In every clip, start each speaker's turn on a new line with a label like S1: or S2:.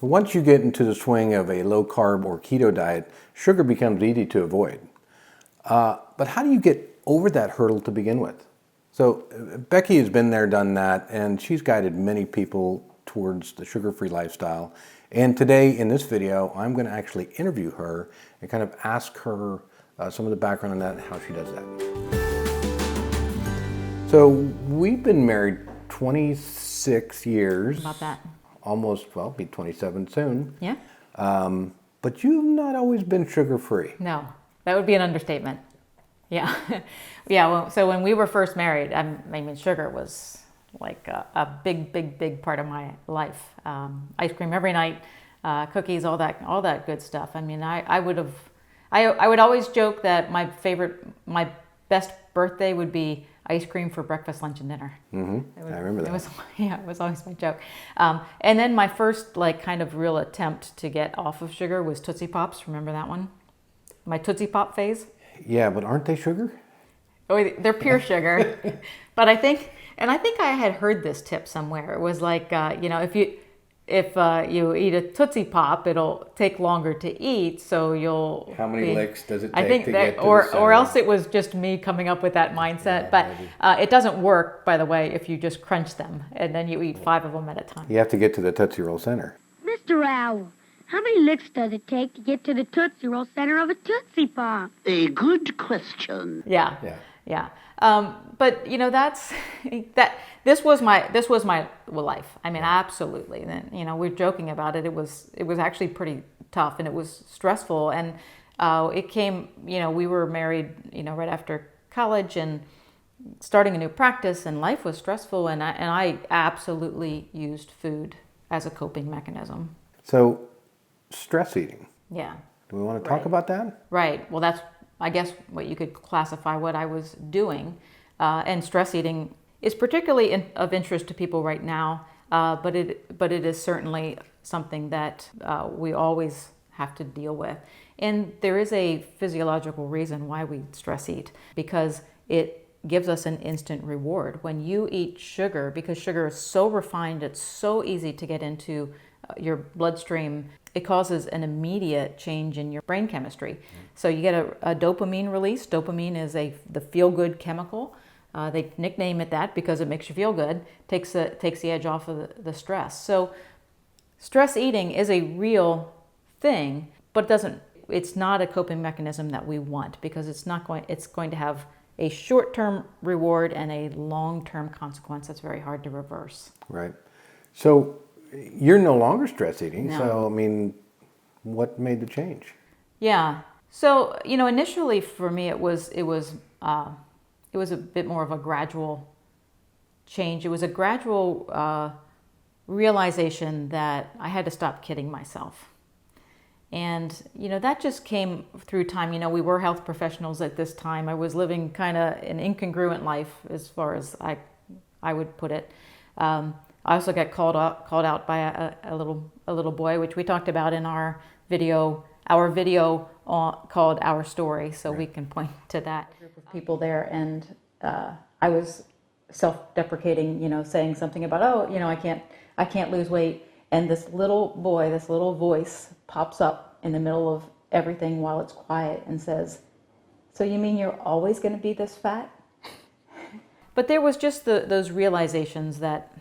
S1: Once you get into the swing of a low-carb or keto diet, sugar becomes easy to avoid. But how do you get over that hurdle to begin with? So Becky has been there, done that, and she's guided many people towards the sugar-free lifestyle. And today in this video, I'm going to actually interview her and kind of ask her some of the background on that and how she does that. So we've been married 26 years.
S2: About that.
S1: Almost, well, be 27 soon.
S2: Yeah.
S1: But you've not always been sugar-free.
S2: No, that would be an understatement. Yeah. Yeah. Well, so when we were first married, I mean, sugar was like a big part of my life. Ice cream every night, cookies, all that good stuff. I mean, I would always joke that my best birthday would be ice cream for breakfast, lunch, and dinner.
S1: Mm-hmm. I remember that.
S2: It was always my joke. And then my first kind of real attempt to get off of sugar was Tootsie Pops. Remember that one? My Tootsie Pop phase.
S1: Yeah, but aren't they sugar?
S2: Oh, they're pure sugar. But I think I had heard this tip somewhere. It was like, if you eat a Tootsie Pop, it'll take longer to eat, so you'll...
S1: How many licks does it take
S2: I think
S1: to
S2: that,
S1: get to the
S2: or
S1: center?
S2: else it was just me coming up with that mindset.
S1: Yeah,
S2: but it doesn't work, by the way, if you just crunch them, and then you eat 5 of them at a time.
S1: You have to get to the Tootsie Roll center.
S3: Mr. Owl, how many licks does it take to get to the Tootsie Roll center of a Tootsie Pop?
S4: A good question.
S2: Yeah.
S1: Yeah.
S2: But this was my life. I mean, absolutely. And we're joking about it. It was actually pretty tough, and it was stressful. And it came. We were married. Right after college and starting a new practice, and life was stressful. And I absolutely used food as a coping mechanism.
S1: So, stress eating.
S2: Yeah.
S1: Do we want to talk about that?
S2: Right. Well, that's, I guess, what you could classify what I was doing. And stress eating is particularly of interest to people right now, but it is certainly something that we always have to deal with. And there is a physiological reason why we stress eat, because it gives us an instant reward. When you eat sugar, because sugar is so refined, it's so easy to get into your bloodstream, it causes an immediate change in your brain chemistry. So you get a dopamine release. Dopamine is the feel-good chemical. They nickname it that because it makes you feel good, takes the edge off of the stress. So stress eating is a real thing, but it's not a coping mechanism that we want, because it's going to have a short-term reward and a long-term consequence that's very hard to reverse.
S1: Right. So you're no longer stress eating.
S2: No.
S1: So, I mean, what made the change?
S2: Yeah. So, initially for me, it was a bit more of a gradual change. It was a gradual realization that I had to stop kidding myself. And, that just came through time. We were health professionals at this time. I was living kind of an incongruent life, as far as I would put it. I also got called out by a little boy, which we talked about in our video called Our Story, so we can point to that. A group of people there, and I was self-deprecating, saying something about, I can't lose weight, and this little boy, this little voice pops up in the middle of everything while it's quiet and says, "So you mean you're always going to be this fat?" But there was just those realizations that,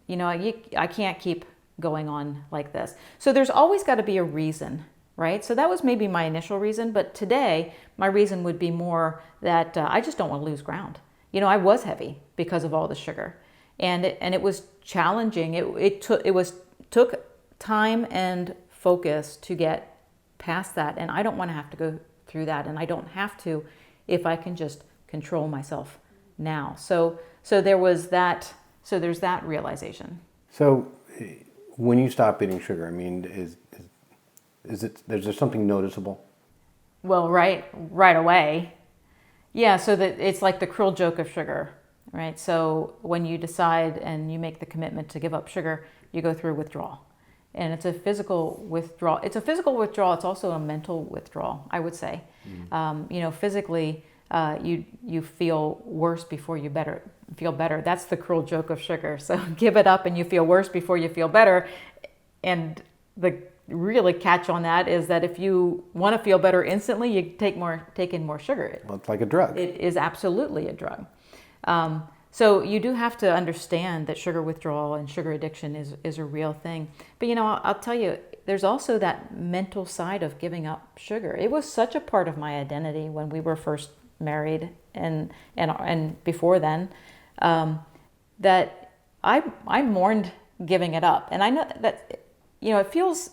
S2: I can't keep going on like this. So there's always got to be a reason, right? So that was maybe my initial reason, but today my reason would be more that I just don't want to lose ground. I was heavy because of all the sugar, and it was challenging. It took time and focus to get past that, and I don't want to have to go through that, and I don't have to if I can just control myself now. So there was that. So there's that realization. So
S1: when you stop eating sugar, I mean, is there something noticeable?
S2: Well, right away. Yeah, so that it's like the cruel joke of sugar, right? So when you decide and you make the commitment to give up sugar, you go through withdrawal. And it's a physical withdrawal. It's It's also a mental withdrawal, I would say. Physically, you feel worse before you feel better. That's the cruel joke of sugar. So give it up and you feel worse before you feel better. And the really catch on that is that if you want to feel better instantly, you take in more sugar.
S1: Well, it's like a drug.
S2: It is absolutely a drug. So you do have to understand that sugar withdrawal and sugar addiction is a real thing. But I'll tell you, there's also that mental side of giving up sugar. It was such a part of my identity when we were first married and before then, that I mourned giving it up. And I know that it feels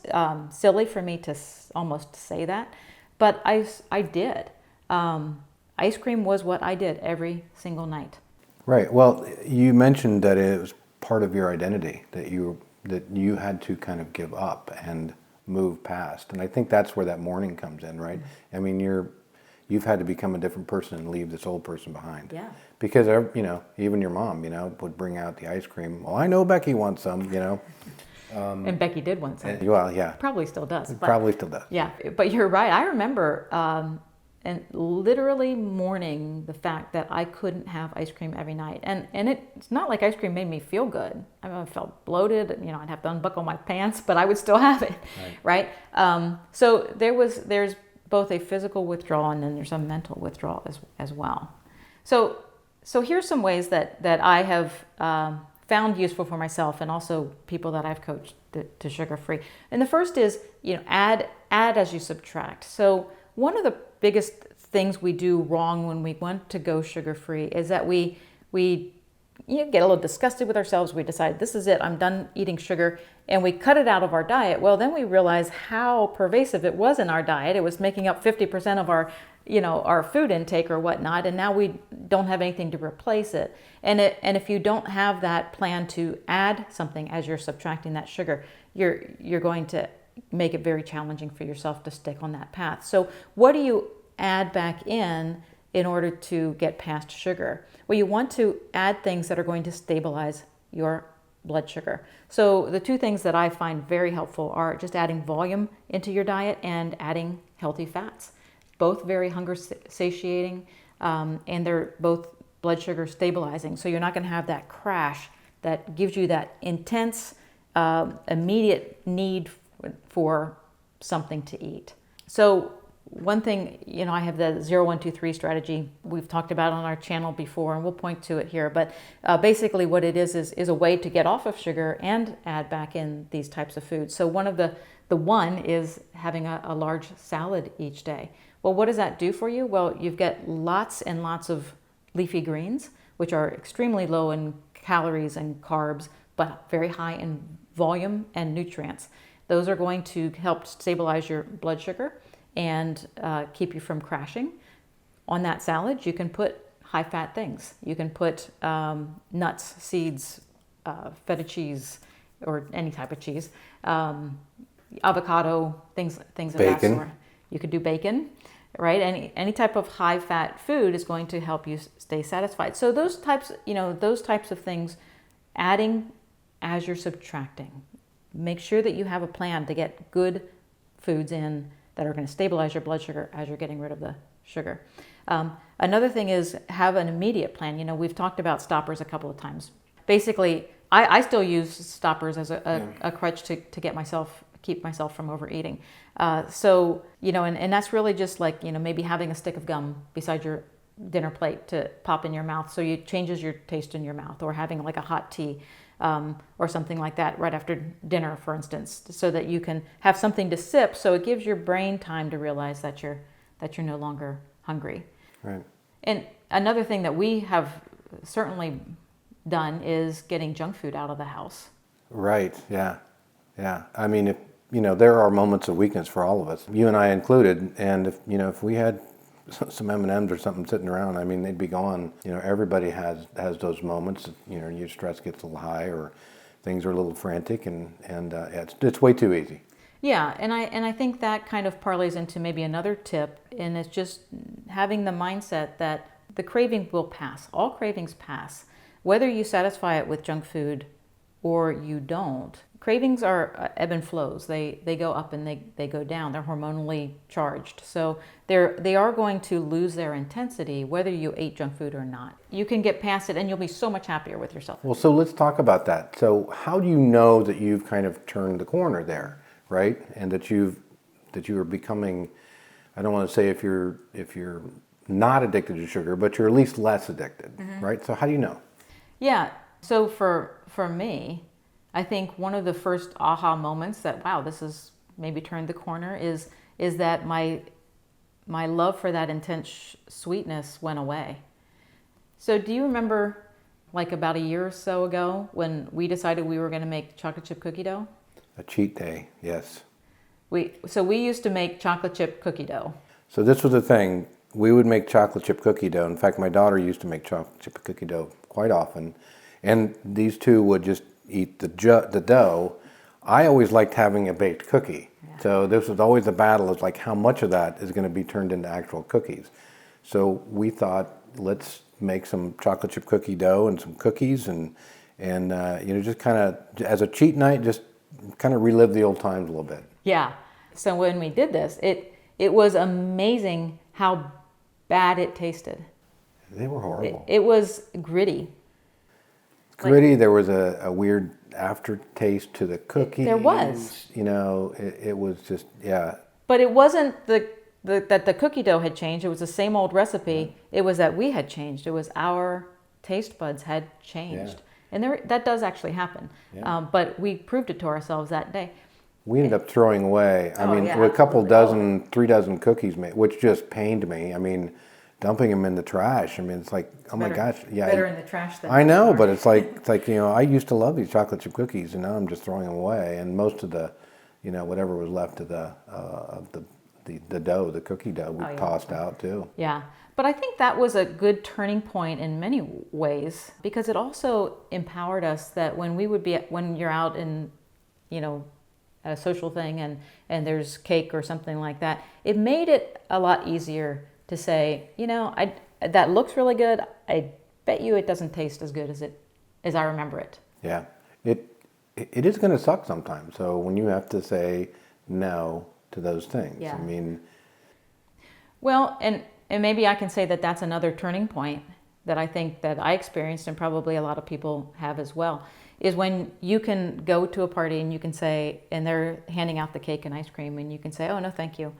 S2: silly for me to almost say that, but I did. Ice cream was what I did every single night.
S1: Right. Well, you mentioned that it was part of your identity that you had to kind of give up and move past, and I think that's where that mourning comes in, right? I mean, you've had to become a different person and leave this old person behind.
S2: Yeah.
S1: Because even your mom, would bring out the ice cream. Well, I know Becky wants some,
S2: And Becky did want some.
S1: Well, yeah.
S2: Probably still does.
S1: Probably still does.
S2: Yeah, but you're right. I remember and literally mourning the fact that I couldn't have ice cream every night. And it's not like ice cream made me feel good. I mean, I felt bloated. I'd have to unbuckle my pants, but I would still have it, right? So there's both a physical withdrawal and then there's a mental withdrawal as well. So here's some ways that I have found useful for myself and also people that I've coached to sugar-free. And the first is, add as you subtract. So one of the biggest things we do wrong when we want to go sugar-free is that we get a little disgusted with ourselves. We decide, this is it, I'm done eating sugar, and we cut it out of our diet. Well, then we realize how pervasive it was in our diet. It was making up 50% of our food intake or whatnot, and now we don't have anything to replace it. And if you don't have that plan to add something as you're subtracting that sugar, you're going to make it very challenging for yourself to stick on that path. So what do you add back in order to get past sugar? Well, you want to add things that are going to stabilize your blood sugar. So the two things that I find very helpful are just adding volume into your diet and adding healthy fats. Both very hunger satiating, and they're both blood sugar stabilizing. So you're not going to have that crash that gives you that intense, immediate need for something to eat. So one thing, I have the 0-1-2-3 strategy we've talked about on our channel before, and we'll point to it here. But basically what it is a way to get off of sugar and add back in these types of foods. So one of the one is having a large salad each day. Well, what does that do for you? Well, you've got lots and lots of leafy greens, which are extremely low in calories and carbs, but very high in volume and nutrients. Those are going to help stabilize your blood sugar and keep you from crashing. On that salad, you can put high-fat things. You can put nuts, seeds, feta cheese, or any type of cheese, avocado, things of that sort. You could do bacon, right? Any type of high-fat food is going to help you stay satisfied. So those types of things, adding as you're subtracting. Make sure that you have a plan to get good foods in that are going to stabilize your blood sugar as you're getting rid of the sugar. Another thing is have an immediate plan. We've talked about stoppers a couple of times. Basically, I still use stoppers as a crutch to keep myself from overeating. And that's really just like, maybe having a stick of gum beside your dinner plate to pop in your mouth so it changes your taste in your mouth, or having like a hot tea. Or something like that right after dinner, for instance, so that you can have something to sip. So it gives your brain time to realize that you're no longer hungry.
S1: Right. And
S2: another thing that we have certainly done is getting junk food out of the house.
S1: Right. Yeah. I mean, there are moments of weakness for all of us, you and I included. And if we had some M&Ms or something sitting around, I mean, they'd be gone. Everybody has those moments. Your stress gets a little high, or things are a little frantic, and it's way too easy.
S2: Yeah, and I think that kind of parlays into maybe another tip, and it's just having the mindset that the craving will pass. All cravings pass, whether you satisfy it with junk food or you don't. Cravings are ebb and flows. They go up and they go down. They're hormonally charged. So they are going to lose their intensity whether you ate junk food or not. You can get past it and you'll be so much happier with yourself.
S1: Well, so let's talk about that. So how do you know that you've kind of turned the corner there? right? And that you are becoming, I don't want to say if you're not addicted to sugar, but you're at least less addicted, right? So how do you know?
S2: Yeah. So for me, I think one of the first aha moments that, wow, this is maybe turned the corner is that my love for that intense sweetness went away. So do you remember, like about a year or so ago, when we decided we were going to make chocolate chip cookie dough?
S1: A cheat day, yes.
S2: We used to make chocolate chip cookie dough.
S1: So this was the thing. We would make chocolate chip cookie dough. In fact, my daughter used to make chocolate chip cookie dough quite often. And these two would just eat the dough. I always liked having a baked cookie. Yeah. So this was always the battle of like how much of that is going to be turned into actual cookies. So we thought, let's make some chocolate chip cookie dough and some cookies and just kind of as a cheat night, just kind of relive the old times a little bit.
S2: Yeah. So when we did this, it was amazing how bad it tasted.
S1: They were horrible.
S2: It was gritty.
S1: Gritty. There was a weird aftertaste to the cookies.
S2: There was.
S1: It was just, yeah.
S2: But it wasn't that the cookie dough had changed. It was the same old recipe. It was that we had changed. It was our taste buds had changed. Yeah. And that does actually happen. Yeah. But we proved it to ourselves that day.
S1: We ended up throwing away, a couple dozen, 3 dozen cookies, which just pained me. I mean, dumping them in the trash. I mean, it's like, oh my gosh. Yeah,
S2: better in the trash than
S1: I know, but it's like, I used to love these chocolate chip cookies, and now I'm just throwing them away. And most of the, whatever was left of the dough, the cookie dough, we tossed out too.
S2: Yeah. But I think that was a good turning point in many ways, because it also empowered us that when you're out in, a social thing and there's cake or something like that, it made it a lot easier to say, that looks really good. I bet you it doesn't taste as good as I remember it.
S1: Yeah. It is going to suck sometimes. So when you have to say no to those things,
S2: yeah.
S1: I mean.
S2: Well, and maybe I can say that that's another turning point that I think that I experienced, and probably a lot of people have as well, is when you can go to a party and you can say, and they're handing out the cake and ice cream, and you can say, oh, no, thank you.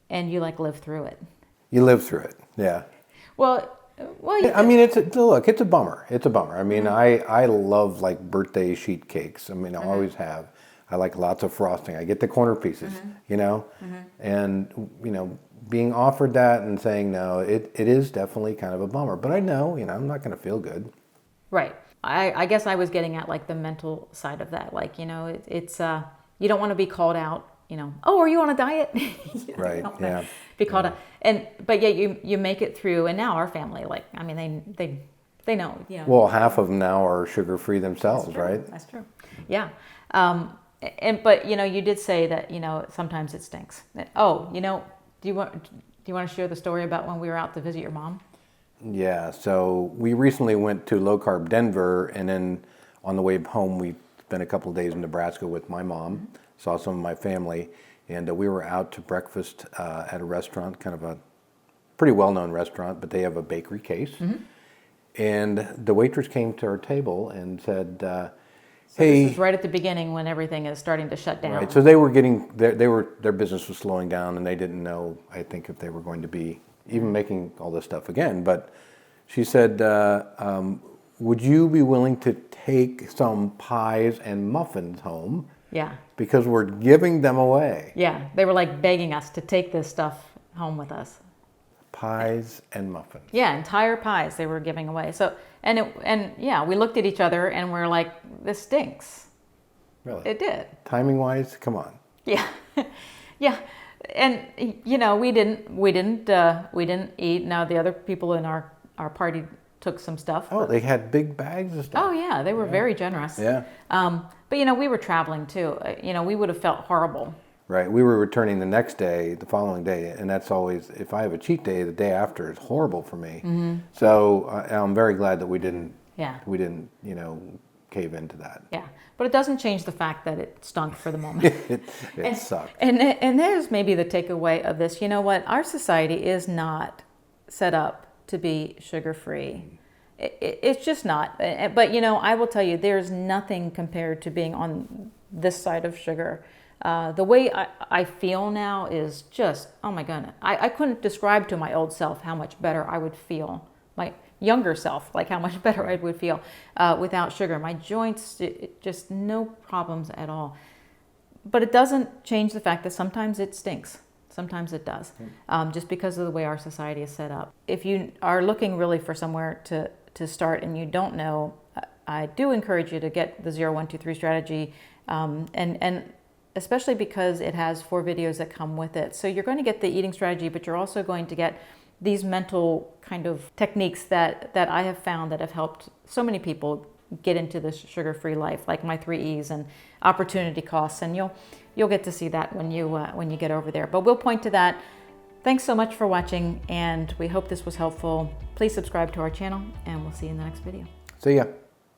S2: And you live through it.
S1: You live through it, yeah.
S2: Well,
S1: it's a bummer. It's a bummer. I mean, I love like birthday sheet cakes. I mean, I always have. I like lots of frosting. I get the corner pieces, and being offered that and saying no, it is definitely kind of a bummer. But I know, I'm not going to feel good.
S2: Right. I guess I was getting at like the mental side of that. Like, it's you don't want to be called out. Oh, are you on a diet?
S1: Right. Yeah.
S2: Be called out, but yet you make it through. And now our family, like, I mean, they know.
S1: Well, half of them now are sugar free themselves, right?
S2: That's true. Yeah. But you did say that sometimes it stinks. Oh, do you want to share the story about when we were out to visit your mom?
S1: Yeah. So we recently went to low-carb Denver, and then on the way home we spent a couple of days in Nebraska with my mom. Saw some of my family, and we were out to breakfast at a restaurant, kind of a pretty well-known restaurant, but they have a bakery case. And the waitress came to our table and said, "Hey."
S2: This is right at the beginning when everything is starting to shut down.
S1: Right. So they were getting their business was slowing down, and they didn't know, I think, if they were going to be even making all this stuff again. But she said, "Would you be willing to take some pies and muffins home?"
S2: Yeah.
S1: Because we're giving them away.
S2: Yeah, they were like begging us to take this stuff home with us.
S1: Pies and muffins.
S2: Yeah, entire pies they were giving away. So we looked at each other and we're like, this stinks.
S1: Really?
S2: It did.
S1: Timing wise, come on.
S2: Yeah, yeah, and we didn't eat. Now the other people in our party took some stuff.
S1: Oh, they had big bags of stuff.
S2: Oh yeah, they were very generous.
S1: Yeah.
S2: But we were traveling too. We would have felt horrible.
S1: Right. We were returning the next day, the following day, and that's always, if I have a cheat day, the day after is horrible for me. So I'm very glad that we didn't.
S2: Yeah.
S1: We didn't, cave into that.
S2: Yeah, but it doesn't change the fact that it stunk for the moment.
S1: it sucked.
S2: And there's maybe the takeaway of this. You know what? Our society is not set up to be sugar-free. It's just not. But I will tell you, there's nothing compared to being on this side of sugar. The way I feel now is just, oh my goodness. I couldn't describe to my old self how much better I would feel. My younger self, like how much better I would feel without sugar. My joints, just no problems at all. But it doesn't change the fact that sometimes it stinks. Sometimes it does, just because of the way our society is set up. If you are looking really for somewhere to start and you don't know, I do encourage you to get the 0, 1, 2, 3 strategy, and especially because it has 4 videos that come with it. So you're going to get the eating strategy, but you're also going to get these mental kind of techniques that I have found that have helped so many people get into this sugar-free life, like my 3 E's and opportunity costs, and you'll get to see that when you get over there. But we'll point to that. Thanks so much for watching, and we hope this was helpful. Please subscribe to our channel, and we'll see you in the next video.
S1: See ya.